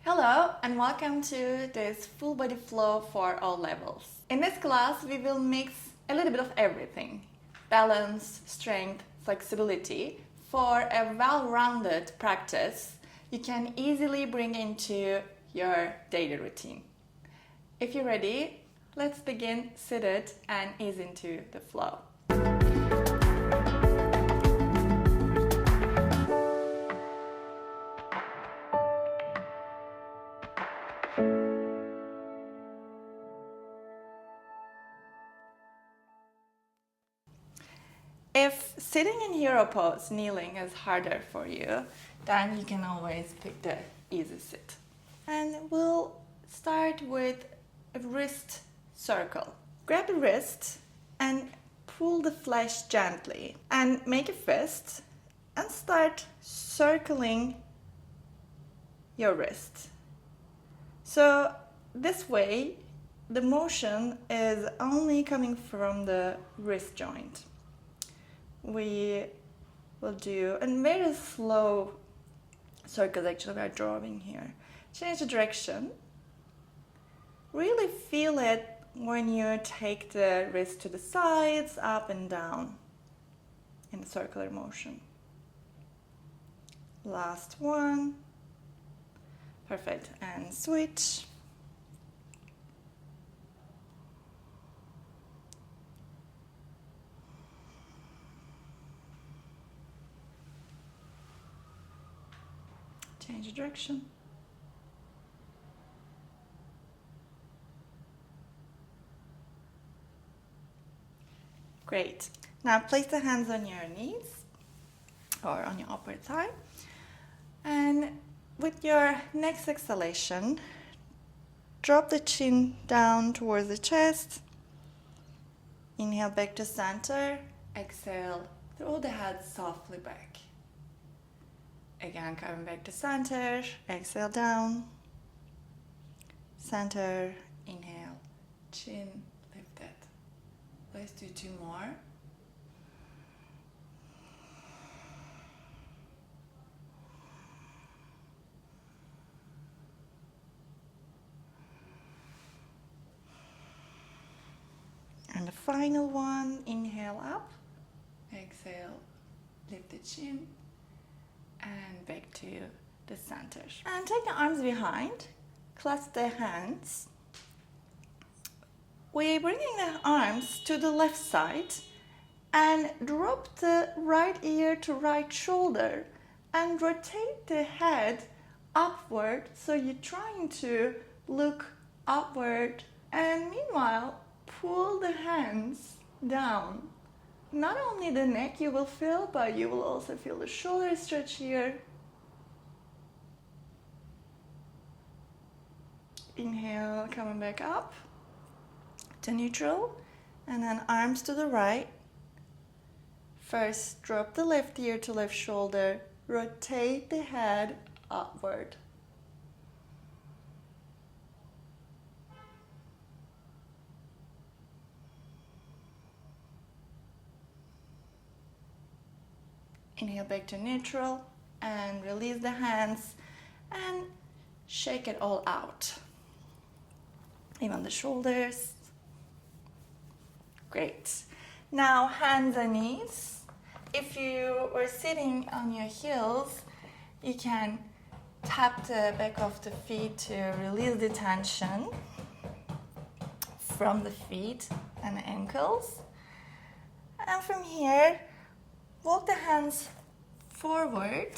Hello and welcome to this full body flow for all levels. In this class we will mix a little bit of everything: balance, strength, flexibility for a well-rounded practice you can easily bring into your daily routine. If you're ready, let's begin seated and ease into the flow. If sitting in hero pose, kneeling, is harder for you, then you can always pick the easy sit. And we'll start with a wrist circle. Grab the wrist and pull the flesh gently and make a fist and start circling your wrist. So this way the motion is only coming from the wrist joint. We will do a very slow circles. Actually we are drawing here. Change the direction. Really feel it when you take the wrist to the sides, up and down in a circular motion. Last one. Perfect. And switch. Change the direction. Great. Now place the hands on your knees or on your upper thigh. And with your next exhalation, drop the chin down towards the chest. Inhale back to center. Exhale, throw the head softly back. Again, coming back to center, exhale down, center, inhale, chin lifted. Let's do two more. And the final one, inhale up, exhale, lift the chin, and back to the center. And take the arms behind, clasp the hands. We're bringing the arms to the left side and drop the right ear to right shoulder and rotate the head upward, so you're trying to look upward, and meanwhile pull the hands down. Not only the neck you will feel, but you will also feel the shoulder stretch here. Inhale, coming back up to neutral, and then arms to the right. First, drop the left ear to left shoulder, rotate the head upward. Inhale back to neutral and release the hands and shake it all out. Even the shoulders. Great. Now hands and knees. If you were sitting on your heels, you can tap the back of the feet to release the tension from the feet and the ankles. And from here, walk the hands forward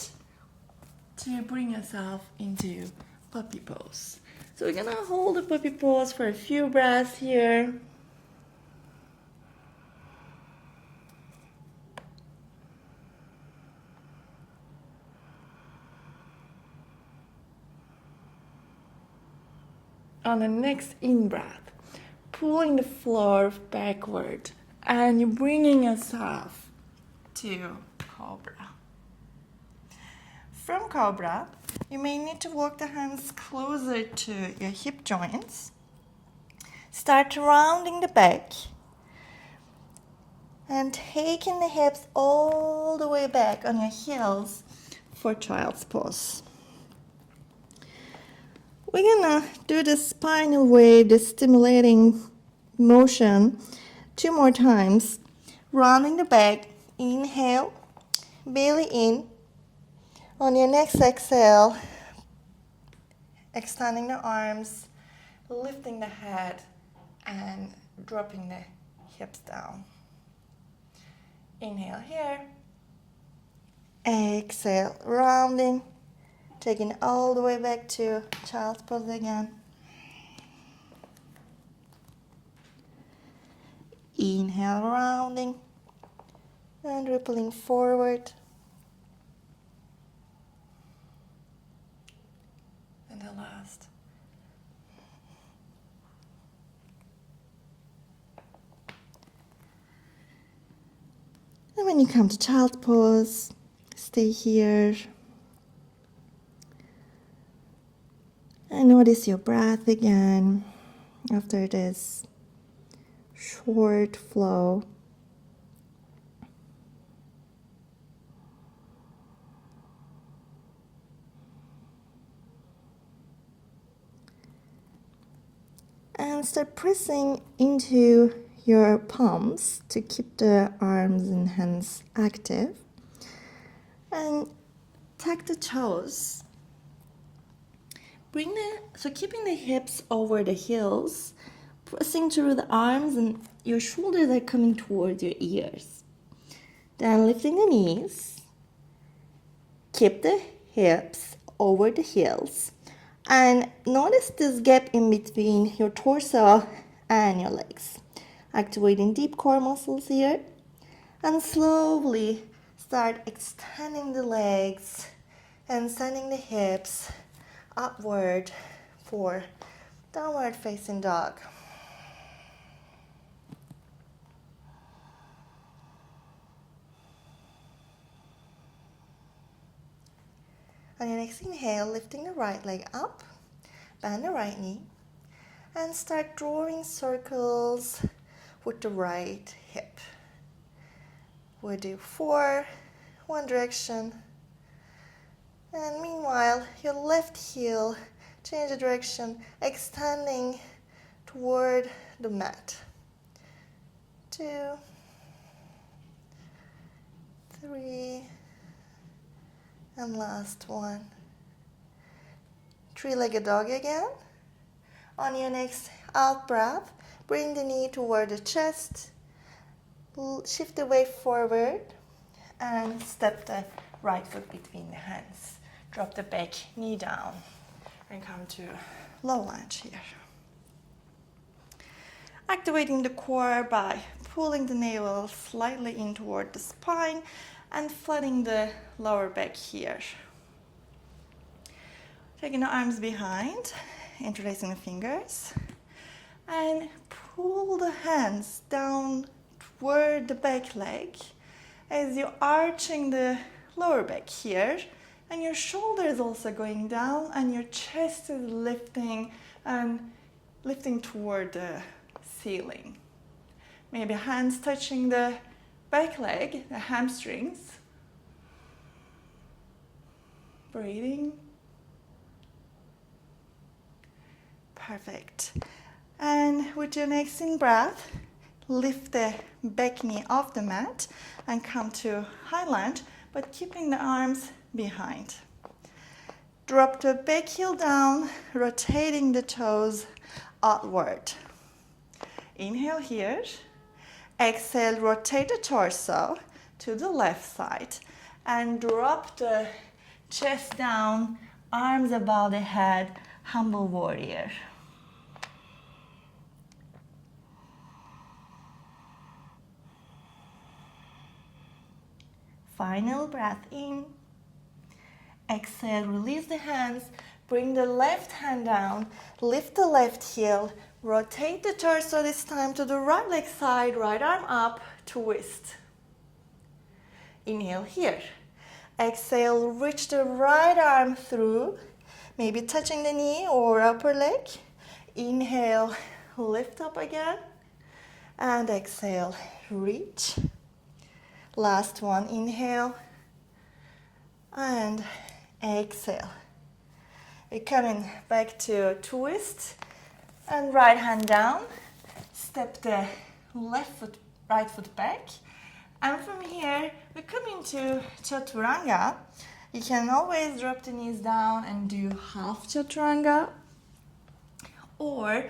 to bring yourself into puppy pose. So we're gonna hold the puppy pose for a few breaths here. On the next in-breath, pulling the floor backward and you're bringing yourself to Cobra. From Cobra, you may need to walk the hands closer to your hip joints. Start rounding the back and taking the hips all the way back on your heels for child's pose. We're gonna do the spinal wave, the stimulating motion 2 more times. Rounding the back, inhale, belly in. On your next exhale, extending the arms, lifting the head, and dropping the hips down. Inhale here. Exhale, rounding, taking all the way back to child's pose again. Inhale, rounding, and rippling forward. And the last. And when you come to child's pose, stay here. And notice your breath again after this short flow. And start pressing into your palms to keep the arms and hands active. And tuck the toes. So keeping the hips over the heels, pressing through the arms, and your shoulders are coming towards your ears. Then lifting the knees. Keep the hips over the heels. And notice this gap in between your torso and your legs. Activating deep core muscles here. And slowly start extending the legs and sending the hips upward for downward facing dog. On your next inhale, lifting the right leg up, bend the right knee, and start drawing circles with the right hip. We'll do 4, one direction. And meanwhile, your left heel, change the direction, extending toward the mat. 2, 3, and last one. 3-legged dog again. On your next out breath, bring the knee toward the chest, shift the weight forward, and step the right foot between the hands. Drop the back knee down and come to low lunge here. Activating the core by pulling the navel slightly in toward the spine and flattening the lower back here. Taking the arms behind, interlacing the fingers, and pull the hands down toward the back leg as you're arching the lower back here, and your shoulder is also going down and your chest is lifting and lifting toward the ceiling. Maybe hands touching the back leg, the hamstrings. Breathing. Perfect. And with your next in breath, lift the back knee off the mat and come to high lunge, but keeping the arms behind. Drop the back heel down, rotating the toes outward. Inhale here. Exhale, rotate the torso to the left side and drop the chest down, arms above the head, humble warrior. Final breath in. Exhale, release the hands, bring the left hand down, lift the left heel, rotate the torso this time to the right leg side, right arm up, twist. Inhale here. Exhale, reach the right arm through, maybe touching the knee or upper leg. Inhale, lift up again, and exhale, reach. Last one, inhale, and exhale. We're coming back to twist and right hand down. Step the right foot back. And from here, we're coming to chaturanga. You can always drop the knees down and do half chaturanga. Or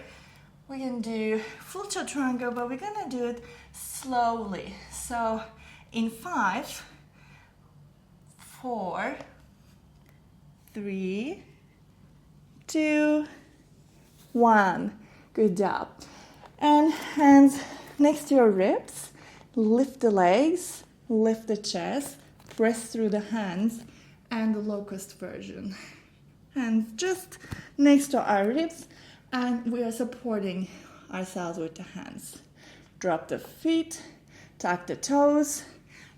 we can do full chaturanga, but we're gonna do it slowly. So in 5, 4, 3, 2, 1. Good job. And hands next to your ribs. Lift the legs, lift the chest, press through the hands, and the locust version. Hands just next to our ribs, and we are supporting ourselves with the hands. Drop the feet, tuck the toes.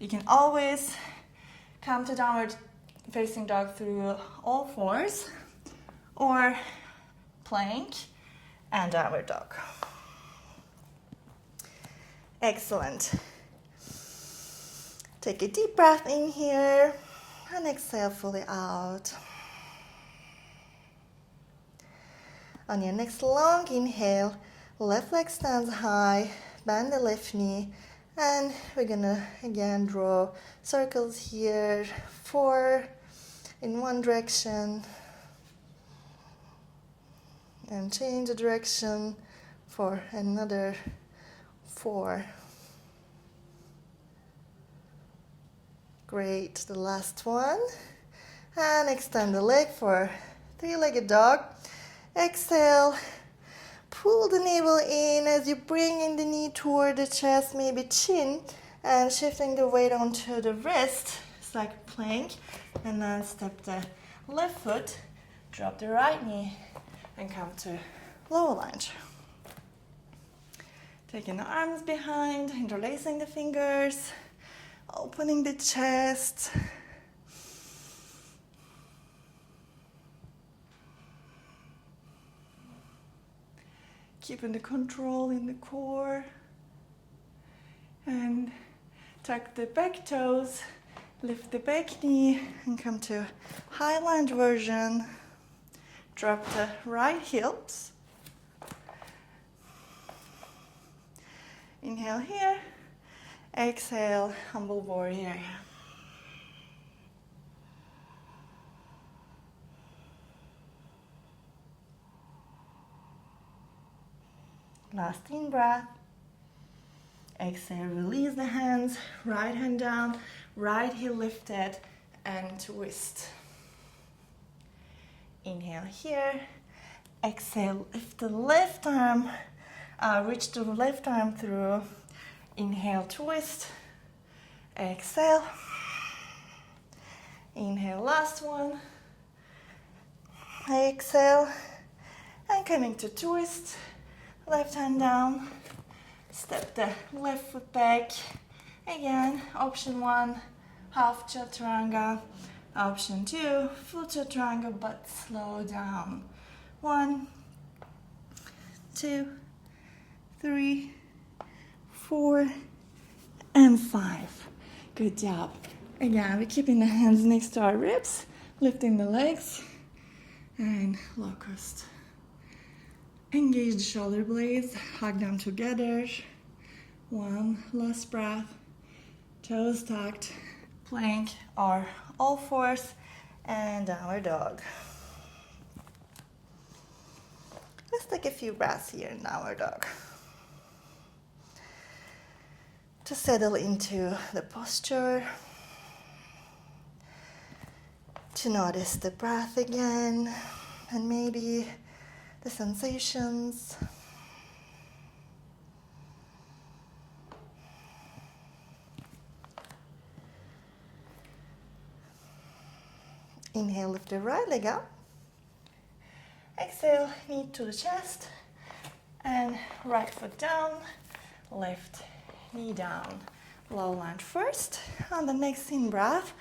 You can always come to downward facing dog through all fours, or plank and downward dog. Excellent. Take a deep breath in here and exhale fully out. On your next long inhale, left leg stands high, bend the left knee, and we're gonna again draw circles here, 4 in one direction, and change the direction for another 4. Great, the last one. And extend the leg for 3-legged dog. Exhale, pull the navel in as you bring in the knee toward the chest, maybe chin, and shifting the weight onto the wrist. It's like a plank. And then step the left foot, drop the right knee, and come to lower lunge. Taking the arms behind, interlacing the fingers, opening the chest. Keeping the control in the core. And tuck the back toes, lift the back knee, and come to high lunge version. Drop the right hips. Inhale here, exhale, humble warrior. Last in breath. Exhale, release the hands, right hand down, right heel lifted, and twist. Inhale here, exhale, lift the left arm, reach the left arm through. Inhale, twist. Exhale. Inhale, last one. Exhale. And coming to twist. Left hand down. Step the left foot back. Again, option 1, half chaturanga. Option 2, full chaturanga, but slow down. 1, 2, 3, 4, and 5. Good job. Again, we're keeping the hands next to our ribs, lifting the legs, and locust. Engage the shoulder blades, hug them together. 1, last breath. Toes tucked, plank or all fours, and downward dog. Let's take a few breaths here in downward dog. To settle into the posture, to notice the breath again, and maybe the sensations. Inhale, lift the right leg up. Exhale, knee to the chest, and right foot down, left knee down. Low lunge first. On the next in breath,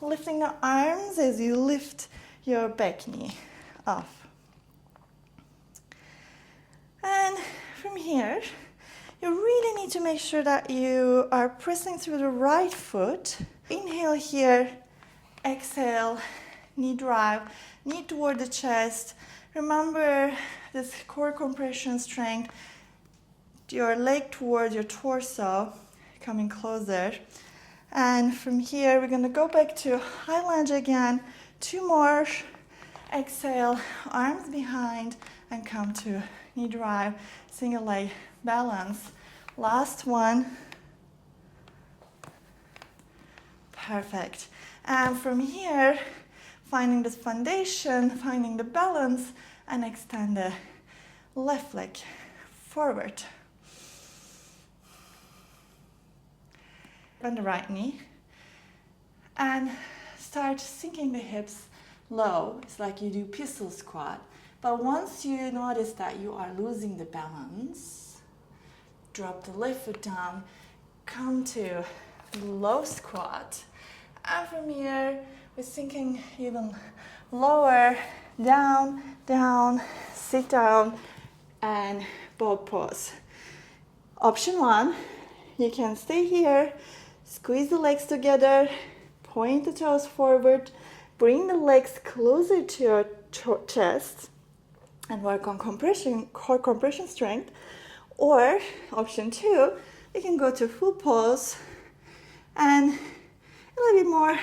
lifting the arms as you lift your back knee off. And from here, you really need to make sure that you are pressing through the right foot. Inhale here, exhale, knee drive, knee toward the chest. Remember this core compression strength, your leg towards your torso, coming closer. And from here, we're gonna go back to high lunge again. 2 more. Exhale, arms behind, and come to knee drive, single leg balance. Last one. Perfect. And from here, finding this foundation, finding the balance, and extend the left leg forward. Bend the right knee and start sinking the hips low. It's like you do pistol squat. But once you notice that you are losing the balance, drop the left foot down, come to low squat. And from here, we're sinking even lower, down, down, sit down, and boat pose. Option 1, you can stay here, squeeze the legs together, point the toes forward, bring the legs closer to your chest, and work on compression, core compression strength. Or option 2, you can go to full pose and a little bit more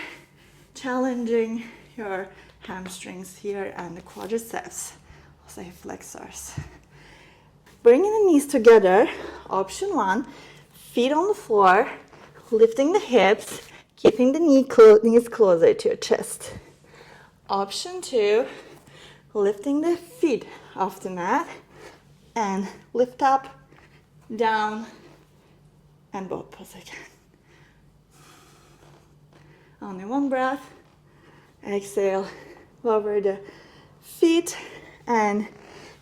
challenging your hamstrings here and the quadriceps, also flexors. Bringing the knees together, option 1, feet on the floor, lifting the hips, keeping the knees closer to your chest. Option 2, lifting the feet off the mat and lift up, down, and boat pose again. Only one breath. Exhale, lower the feet and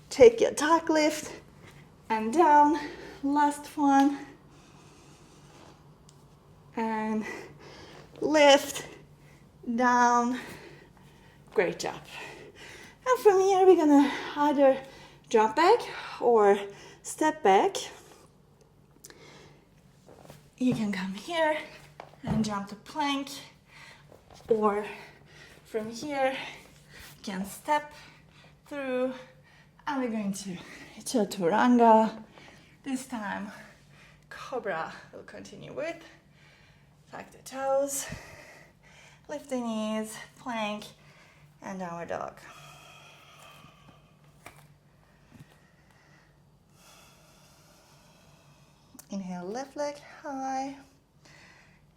take your tuck lift and down. Last one. And lift, down. Great job. And from here, we're gonna either jump back or step back. You can come here and jump to plank, or from here, you can step through, and we're going to Chaturanga. This time, Cobra will continue with. Tuck the toes, lift the knees, plank, and downward dog. Inhale, left leg high,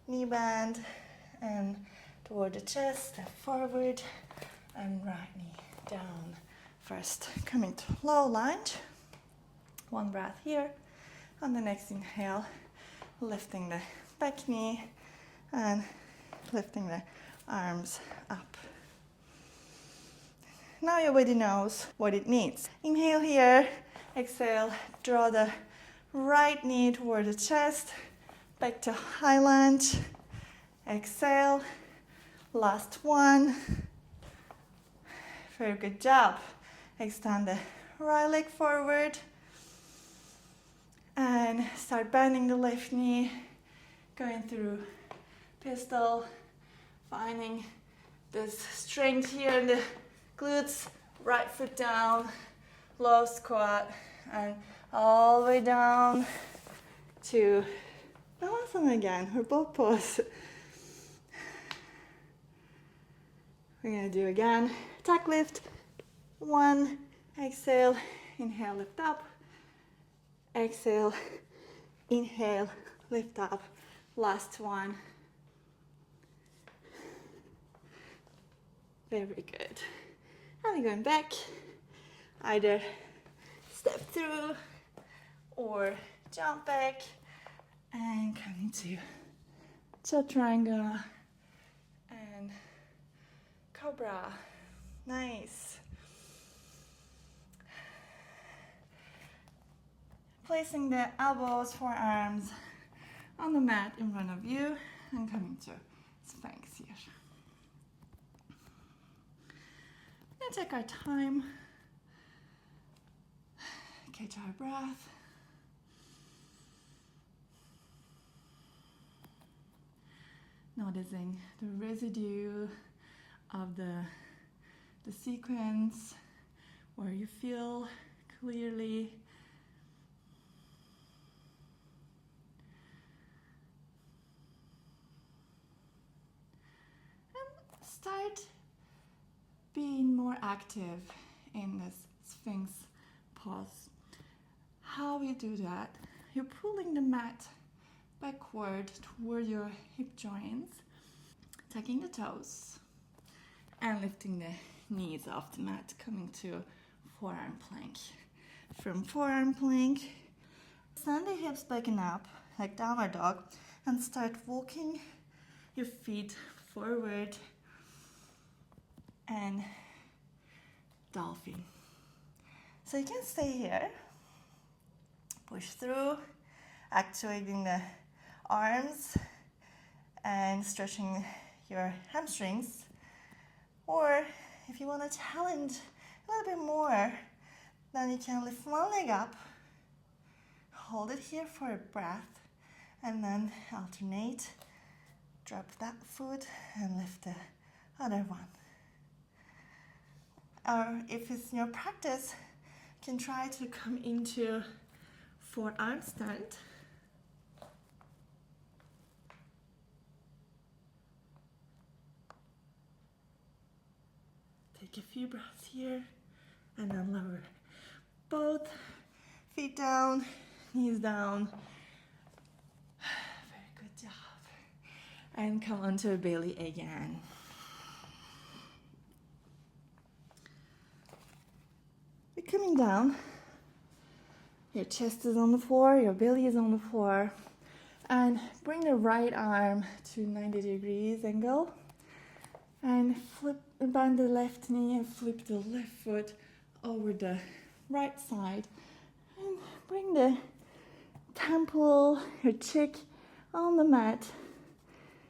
knee bend, and toward the chest, step forward, and right knee down. First, coming to low lunge. One breath here. On the next inhale, lifting the back knee and lifting the arms up. Now your body knows what it needs. Inhale here, exhale, draw the right knee toward the chest, back to high lunge. Exhale, last one. Very good job. Extend the right leg forward and start bending the left knee, going through pistol, finding this strength here in the glutes, right foot down, low squat, and all the way down to Balasana again, or boat pose. We're gonna do again, tuck lift, 1, exhale, inhale, lift up, exhale, inhale, lift up, last one. Very good. And we're going back, either step through or jump back and come into Chaturanga and Cobra. Nice. Placing the elbows, forearms on the mat in front of you and coming to Sphinx here. We're gonna take our time, catch our breath. Noticing the residue of the the sequence where you feel clearly. And start being more active in this Sphinx pose. How you do that? You're pulling the mat backward toward your hip joints, tucking the toes, and lifting the knees off the mat, coming to forearm plank. From forearm plank, send the hips back and up, like downward dog, and start walking your feet forward and dolphin. So you can stay here, push through, activating the arms and stretching your hamstrings. Or if you want to challenge a little bit more, then you can lift one leg up, hold it here for a breath, and then alternate. Drop that foot and lift the other one. Or if it's in your practice, you can try to come into forearm stand. Take a few breaths here and then lower both feet down, knees down. Very good job. And come onto a belly again. We're coming down. Your chest is on the floor, your belly is on the floor. And bring the right arm to 90 degrees angle. And bend the left knee and flip the left foot over the right side. And bring the temple, your cheek on the mat.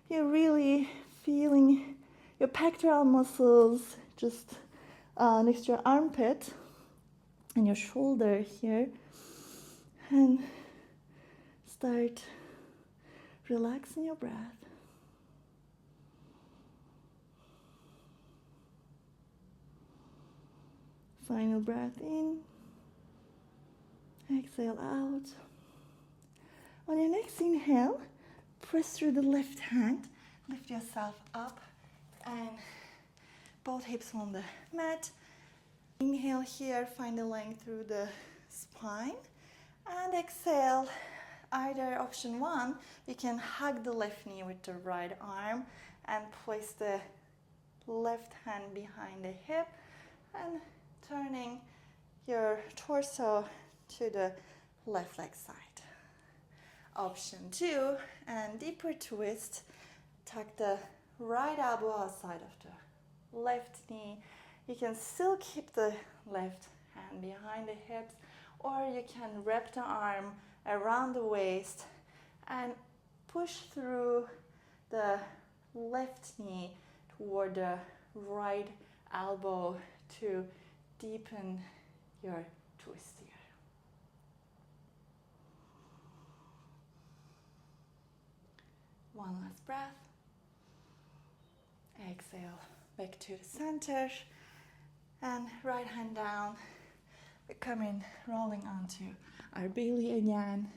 You're really feeling your pectoral muscles just next to your armpit and your shoulder here. And start relaxing your breath. Final breath in. Exhale out. On your next inhale, press through the left hand. Lift yourself up and both hips on the mat. Inhale here, find the length through the spine. And exhale, either option one, you can hug the left knee with the right arm and place the left hand behind the hip and turning your torso to the left leg side. Option two, and deeper twist, tuck the right elbow outside of the left knee. You can still keep the left hand behind the hips, or you can wrap the arm around the waist and push through the left knee toward the right elbow to deepen your twist here. One last breath. Exhale back to the center and right hand down. We're coming, rolling onto our belly again.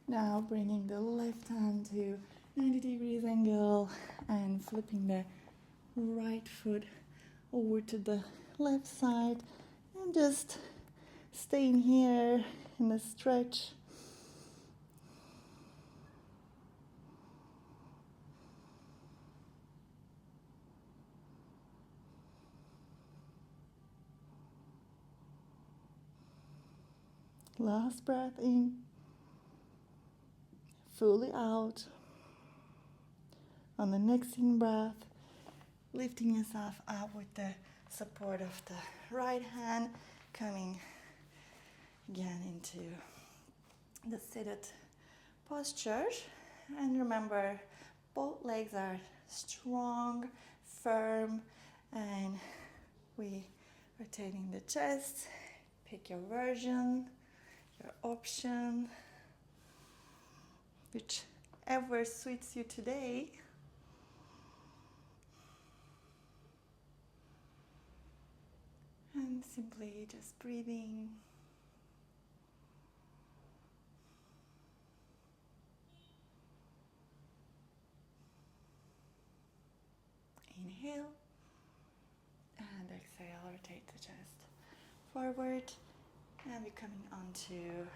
Now bringing the left hand to 90 degrees angle and flipping the right foot over to the left side and just staying here in the stretch. Last breath in, fully out. On the next in breath, lifting yourself up with the support of the right hand, coming again into the seated posture. And remember, both legs are strong, firm, and we rotating the chest. Pick your version, your option, whichever suits you today. And simply just breathing. Inhale and exhale, rotate the chest forward and we're coming onto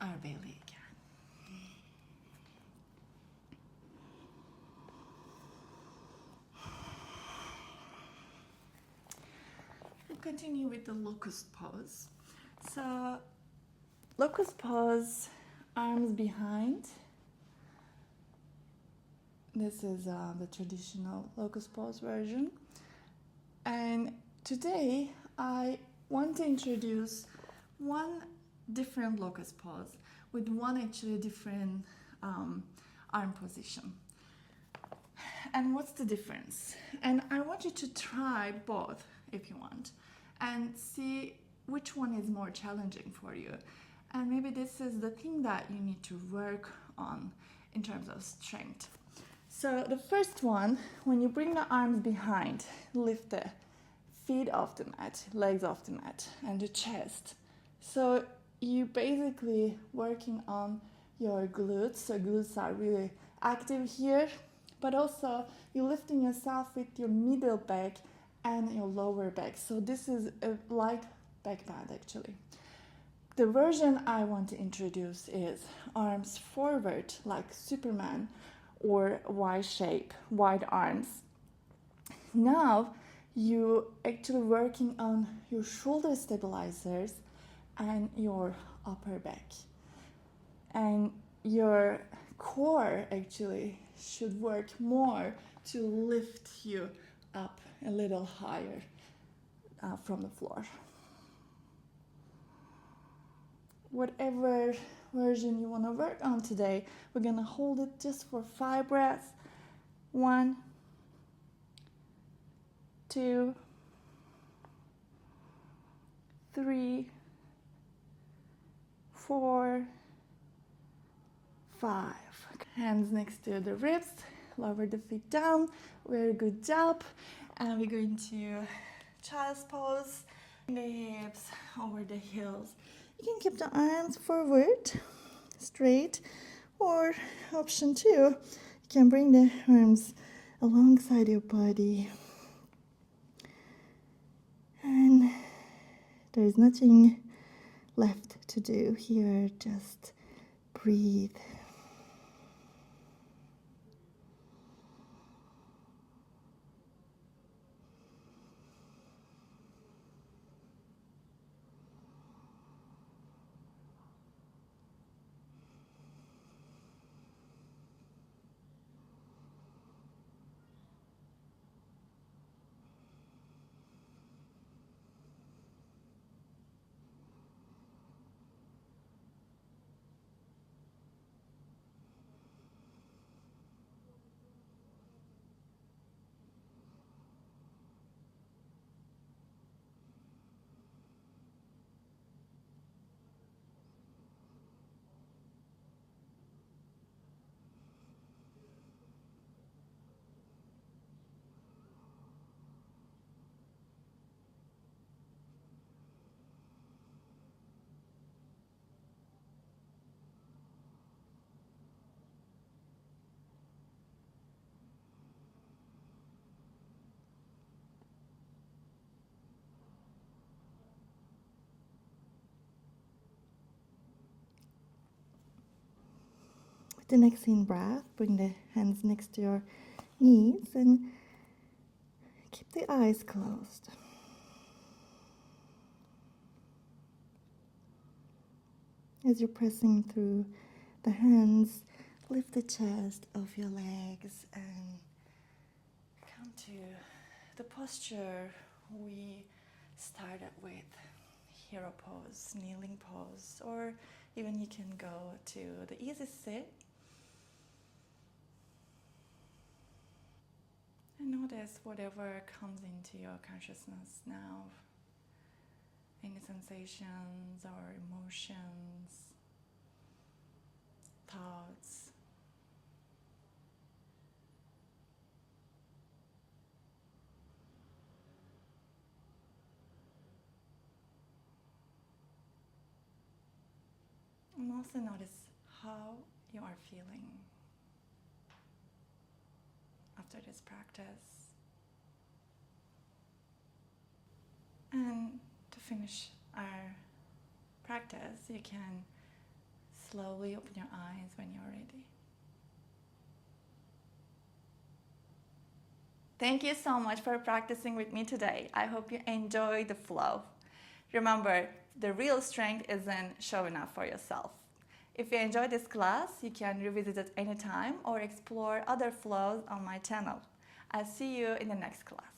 our belly again. We'll continue with the locust pose. So, locust pose, arms behind. This is the traditional locust pose version. And today I want to introduce one different locust pose with one actually different arm position. And what's the difference? And I want you to try both if you want and see which one is more challenging for you. And maybe this is the thing that you need to work on in terms of strength. So the first one, when you bring the arms behind, lift the feet off the mat, legs off the mat, and the chest. So you basically working on your glutes. So glutes are really active here, but also you're lifting yourself with your middle back and your lower back. So this is a light back bend actually. The version I want to introduce is arms forward like Superman or Y shape, wide arms. Now you actually working on your shoulder stabilizers and your upper back. And your core actually should work more to lift you up a little higher from the floor. Whatever version you want to work on today, we're going to hold it just for 5 breaths. 1, 2, 3, 4, 5. Hands next to the ribs, lower the feet down. Very good job. And we're going to child's pose. The hips over the heels. You can keep the arms forward, straight, or option 2, you can bring the arms alongside your body. And there's nothing left to do here, just breathe. With the next in breath, bring the hands next to your knees and keep the eyes closed. As you're pressing through the hands, lift the chest of your legs and come to the posture we started with. Hero pose, kneeling pose, or even you can go to the easy sit. And notice whatever comes into your consciousness now. Any sensations or emotions, thoughts. And also notice how you are feeling after this practice. And to finish our practice, you can slowly open your eyes when you're ready. Thank you so much for practicing with me today. I hope you enjoy the flow. Remember, the real strength is in showing up for yourself. If you enjoyed this class, you can revisit it anytime or explore other flows on my channel. I'll see you in the next class.